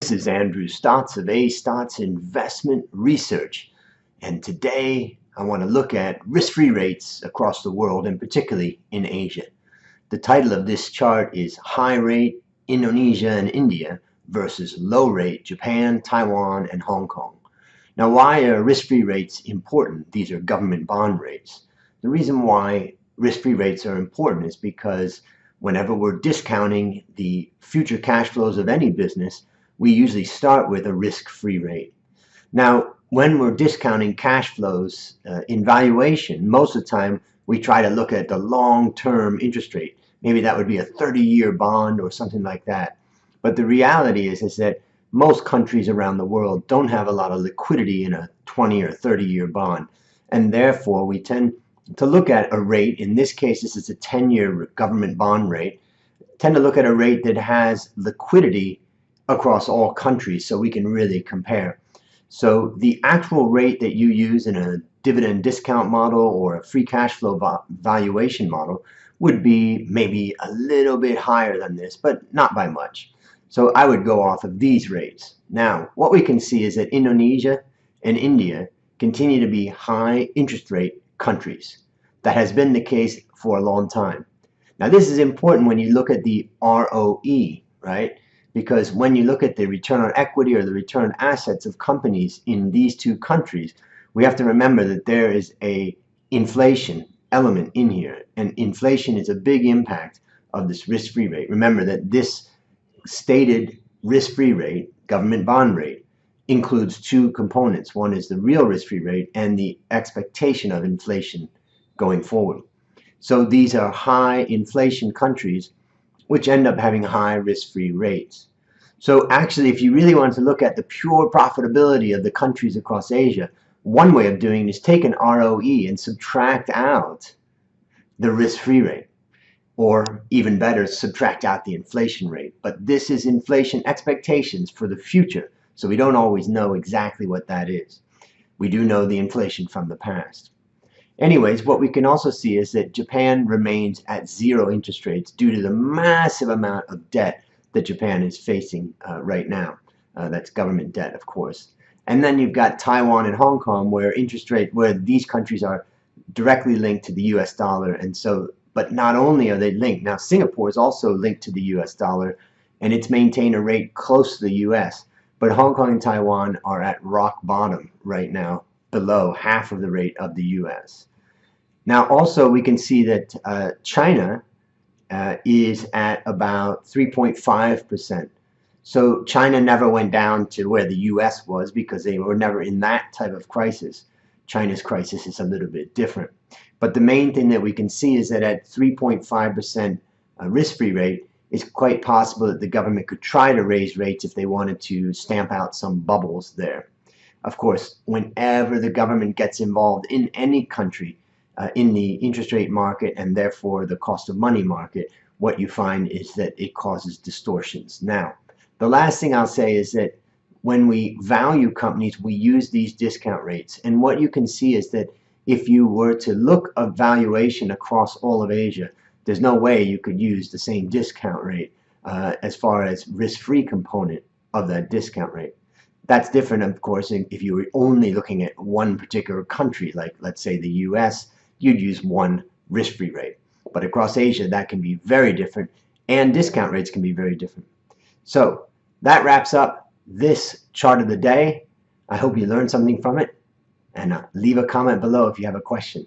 This is Andrew Stotz of Stotz Investment Research, and today I want to look at risk-free rates across the world and particularly in Asia. The title of this chart is High Rate Indonesia and India versus Low Rate Japan, Taiwan, and Hong Kong. Now, why are risk-free rates important? These are government bond rates. The reason why risk-free rates are important is because whenever we're discounting the future cash flows of any business, we usually start with a risk-free rate. Now, when we're discounting cash flows in valuation, most of the time we try to look at the long-term interest rate. Maybe that would be a 30-year bond or something like that. But the reality is that most countries around the world don't have a lot of liquidity in a 20 or 30-year bond. And therefore, we tend to look at a rate. In this case, this is a 10-year government bond rate. Tend to look at a rate that has liquidity across all countries so we can really compare. So the actual rate that you use in a dividend discount model or a free cash flow valuation model would be maybe a little bit higher than this, but not by much. So I would go off of these rates. Now, what we can see is that Indonesia and India continue to be high interest rate countries. That has been the case for a long time. Now, this is important when you look at the ROE, right? Because when you look at the return on equity or the return on assets of companies in these two countries, we have to remember that there is a inflation element in here, and inflation is a big impact of this risk-free rate. Remember that this stated risk-free rate, government bond rate, includes two components. One is the real risk-free rate and the expectation of inflation going forward. So these are high inflation countries which end up having high risk-free rates. So actually, if you really want to look at the pure profitability of the countries across Asia, one way of doing it is take an ROE and subtract out the risk-free rate, or even better, subtract out the inflation rate. But this is inflation expectations for the future, so we don't always know exactly what that is. We do know the inflation from the past. Anyways, what we can also see is that Japan remains at zero interest rates due to the massive amount of debt that Japan is facing right now. That's government debt, of course. And then you've got Taiwan and Hong Kong, where these countries are directly linked to the US dollar. And so, but not only are they linked, now Singapore is also linked to the US dollar, and it's maintained a rate close to the US. But Hong Kong and Taiwan are at rock bottom right now, below half of the rate of the US. Now also we can see that China is at about 3.5%. So China never went down to where the US was because they were never in that type of crisis. China's crisis is a little bit different. But the main thing that we can see is that at 3.5% risk-free rate, it's quite possible that the government could try to raise rates if they wanted to stamp out some bubbles there. Of course, whenever the government gets involved in any country, in the interest rate market and therefore the cost of money market, what you find is that it causes distortions. Now, the last thing I'll say is that when we value companies, we use these discount rates. And what you can see is that if you were to look at valuation across all of Asia, there's no way you could use the same discount rate as far as risk-free component of that discount rate. That's different, of course, if you were only looking at one particular country, like let's say the US, you'd use one risk-free rate. But across Asia, that can be very different, and discount rates can be very different. So that wraps up this chart of the day. I hope you learned something from it, and leave a comment below if you have a question.